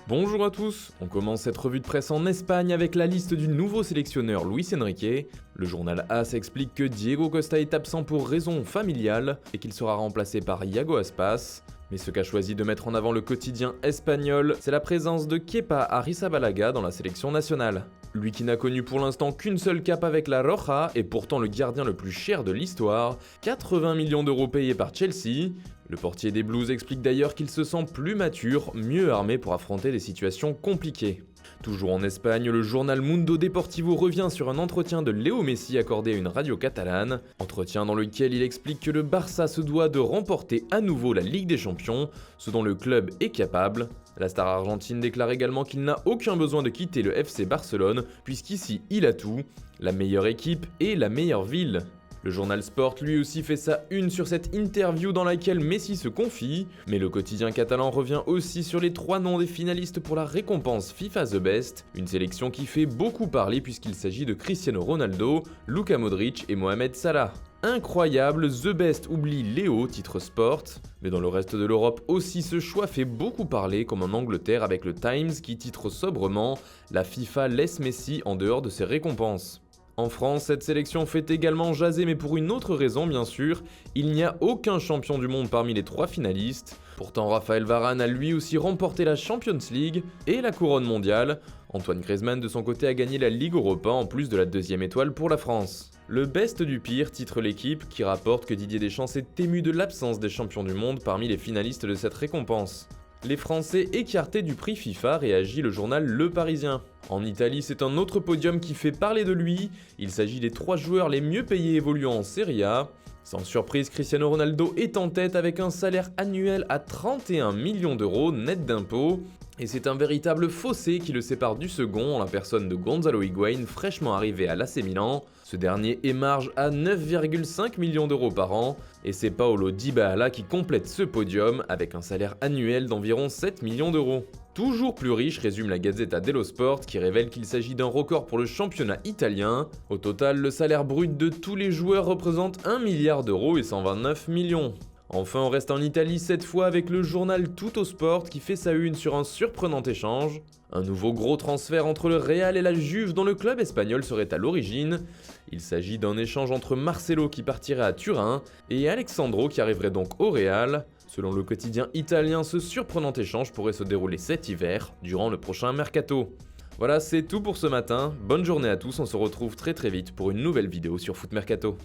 Bonjour à tous, on commence cette revue de presse en Espagne avec la liste du nouveau sélectionneur Luis Enrique. Le journal AS explique que Diego Costa est absent pour raison familiale et qu'il sera remplacé par Iago Aspas. Mais ce qu'a choisi de mettre en avant le quotidien espagnol, c'est la présence de Kepa Arrizabalaga dans la sélection nationale. Lui qui n'a connu pour l'instant qu'une seule cape avec la Roja est pourtant le gardien le plus cher de l'histoire, 80 millions d'euros payés par Chelsea. Le portier des Blues explique d'ailleurs qu'il se sent plus mature, mieux armé pour affronter des situations compliquées. Toujours en Espagne, le journal Mundo Deportivo revient sur un entretien de Léo Messi accordé à une radio catalane, entretien dans lequel il explique que le Barça se doit de remporter à nouveau la Ligue des Champions, ce dont le club est capable. La star argentine déclare également qu'il n'a aucun besoin de quitter le FC Barcelone, puisqu'ici il a tout, la meilleure équipe et la meilleure ville. Le journal Sport lui aussi fait sa une sur cette interview dans laquelle Messi se confie, mais le quotidien catalan revient aussi sur les 3 noms des finalistes pour la récompense FIFA The Best, une sélection qui fait beaucoup parler puisqu'il s'agit de Cristiano Ronaldo, Luka Modric et Mohamed Salah. Incroyable, The Best oublie Léo, titre Sport, mais dans le reste de l'Europe aussi ce choix fait beaucoup parler, comme en Angleterre avec le Times qui titre sobrement « La FIFA laisse Messi en dehors de ses récompenses ». En France, cette sélection fait également jaser, mais pour une autre raison bien sûr, il n'y a aucun champion du monde parmi les 3 finalistes. Pourtant, Raphaël Varane a lui aussi remporté la Champions League et la couronne mondiale. Antoine Griezmann de son côté a gagné la Ligue Europa en plus de la 2e étoile pour la France. Le best du pire titre l'équipe qui rapporte que Didier Deschamps s'est ému de l'absence des champions du monde parmi les finalistes de cette récompense. Les Français écartés du prix FIFA, réagit le journal Le Parisien. En Italie, c'est un autre podium qui fait parler de lui. Il s'agit des 3 joueurs les mieux payés évoluant en Serie A. Sans surprise, Cristiano Ronaldo est en tête avec un salaire annuel à 31 millions d'euros net d'impôts. Et c'est un véritable fossé qui le sépare du second en la personne de Gonzalo Higuaín fraîchement arrivé à l'AC Milan. Ce dernier émarge à 9,5 millions d'euros par an et c'est Paulo Dybala qui complète ce podium avec un salaire annuel d'environ 7 millions d'euros. Toujours plus riche, résume la Gazzetta dello Sport qui révèle qu'il s'agit d'un record pour le championnat italien. Au total, le salaire brut de tous les joueurs représente 1 milliard d'euros et 129 millions. Enfin, on reste en Italie cette fois avec le journal Tutto Sport qui fait sa une sur un surprenant échange. Un nouveau gros transfert entre le Real et la Juve dont le club espagnol serait à l'origine. Il s'agit d'un échange entre Marcelo qui partirait à Turin et Alexandro qui arriverait donc au Real. Selon le quotidien italien, ce surprenant échange pourrait se dérouler cet hiver, durant le prochain mercato. Voilà, c'est tout pour ce matin. Bonne journée à tous, on se retrouve très vite pour une nouvelle vidéo sur Foot Mercato.